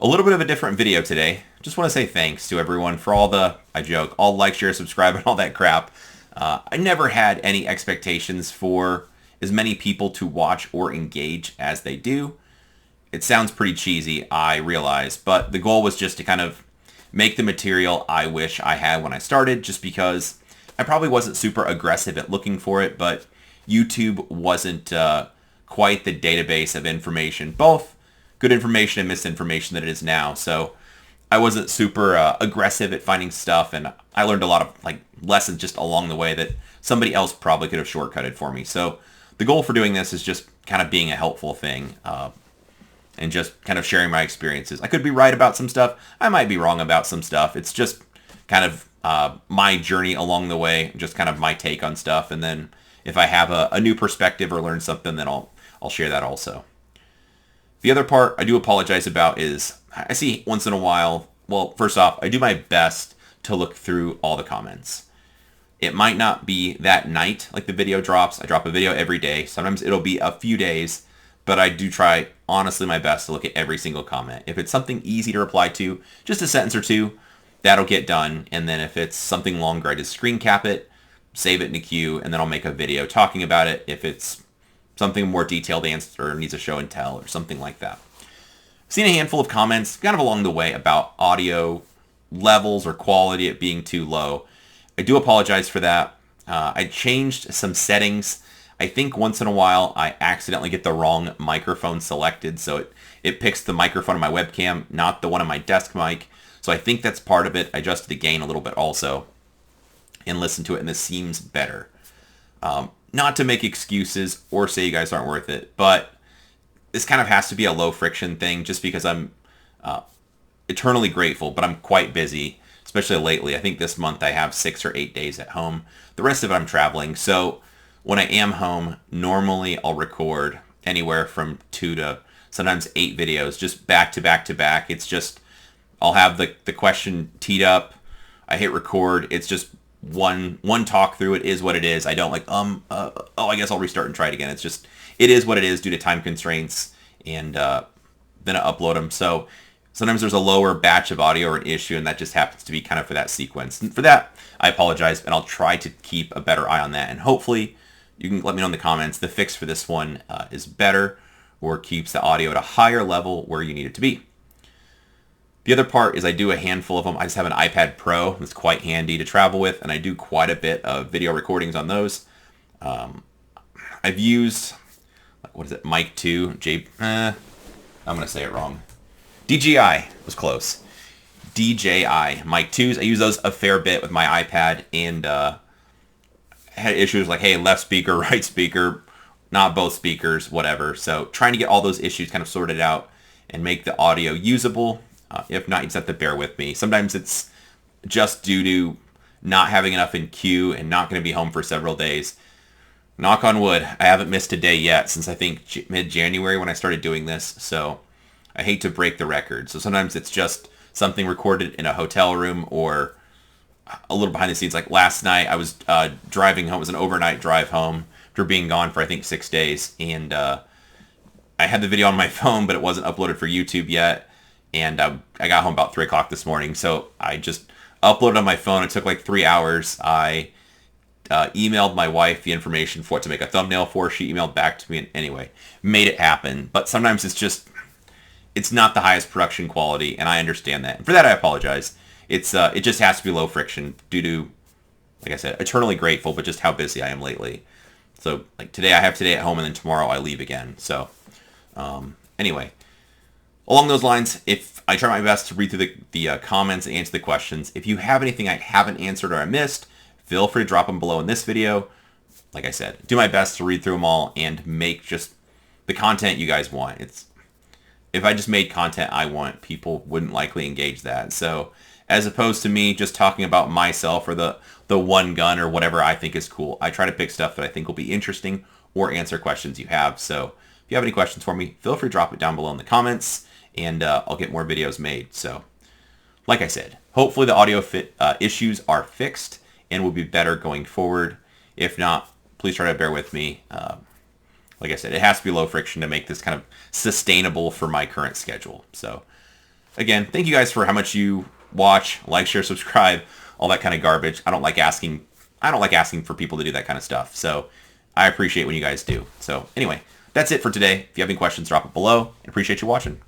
A little bit of a different video today. Just want to say thanks to everyone for all the, I joke, all like, share, subscribe, and all that crap. I never had any expectations for as many people to watch or engage as they do. It sounds pretty cheesy, I realize, but the goal was just to kind of make the material I wish I had when I started, just because I probably wasn't super aggressive at looking for it, but YouTube wasn't quite the database of information, both good information and misinformation that it is now. So I wasn't super aggressive at finding stuff, and I learned a lot of lessons just along the way that somebody else probably could have shortcutted for me. So the goal for doing this is just kind of being a helpful thing. And just kind of sharing my experiences. I could be right about some stuff. I might be wrong about some stuff. It's just kind of my journey along the way, just kind of my take on stuff. And then if I have a new perspective or learn something, then I'll share that also. The other part I do apologize about is I see once in a while, well, first off, I do my best to look through all the comments. It might not be that night like the video drops. I drop a video every day. Sometimes it'll be a few days, but I do try honestly my best to look at every single comment. If it's something easy to reply to, just a sentence or two, that'll get done. And then if it's something longer, I just screen cap it, save it in a queue, and then I'll make a video talking about it if it's something more detailed answer or needs a show and tell or something like that. I've seen a handful of comments kind of along the way about audio levels or quality it being too low. I do apologize for that. I changed some settings. I think once in a while I accidentally get the wrong microphone selected, so it picks the microphone on my webcam, not the one on my desk mic. So I think that's part of it. I adjusted the gain a little bit also and listened to it, and this seems better. Not to make excuses or say you guys aren't worth it, but this kind of has to be a low friction thing just because I'm eternally grateful, but I'm quite busy, especially lately. I think this month I have 6 or 8 days at home. The rest of it I'm traveling. So when I am home, normally I'll record anywhere from 2 to sometimes 8 videos, just back to back to back. It's just, I'll have the question teed up. I hit record. It's just one talk through. It is what it is. I don't I guess I'll restart and try it again. It's just, it is what it is due to time constraints, and then I upload them. So sometimes there's a lower batch of audio or an issue, and that just happens to be kind of for that sequence. And for that, I apologize, and I'll try to keep a better eye on that. And hopefully you can let me know in the comments the fix for this one is better or keeps the audio at a higher level where you need it to be. The other part is I do a handful of them. I just have an iPad Pro that's quite handy to travel with, and I do quite a bit of video recordings on those. I've used, what is it, Mic 2, I'm going to say it wrong. DJI was close. DJI Mic 2s. I use those a fair bit with my iPad, and had issues like, hey, left speaker, right speaker, not both speakers, whatever. So trying to get all those issues kind of sorted out and make the audio usable. If not, you just have to bear with me. Sometimes it's just due to not having enough in queue and not going to be home for several days. Knock on wood, I haven't missed a day yet since I think mid-January when I started doing this. So I hate to break the record. So sometimes it's just something recorded in a hotel room or a little behind the scenes. Like last night, I was driving home. It was an overnight drive home after being gone for, I think, 6 days. And I had the video on my phone, but it wasn't uploaded for YouTube yet. And I got home about 3 o'clock this morning. So I just uploaded on my phone. It took like 3 hours. I emailed my wife the information for what to make a thumbnail for. She emailed back to me, and anyway, made it happen. But sometimes it's not the highest production quality, and I understand that. And for that, I apologize. It just has to be low friction due to, like I said, eternally grateful, but just how busy I am lately. So like today, I have today at home, and then tomorrow I leave again. So anyway, along those lines, if I try my best to read through the comments and answer the questions, if you have anything I haven't answered or I missed, feel free to drop them below in this video. Like I said, do my best to read through them all and make just the content you guys want. If I just made content I want, people wouldn't likely engage that. So as opposed to me just talking about myself or the one gun or whatever I think is cool, I try to pick stuff that I think will be interesting or answer questions you have. So if you have any questions for me, feel free to drop it down below in the comments, and I'll get more videos made. So like I said, hopefully the audio issues are fixed and will be better going forward. If not, please try to bear with me. Like I said, it has to be low friction to make this kind of sustainable for my current schedule. So again, thank you guys for how much you watch, like, share, subscribe, all that kind of garbage. I don't like asking for people to do that kind of stuff. So I appreciate when you guys do. So anyway, that's it for today. If you have any questions, drop it below. I appreciate you watching.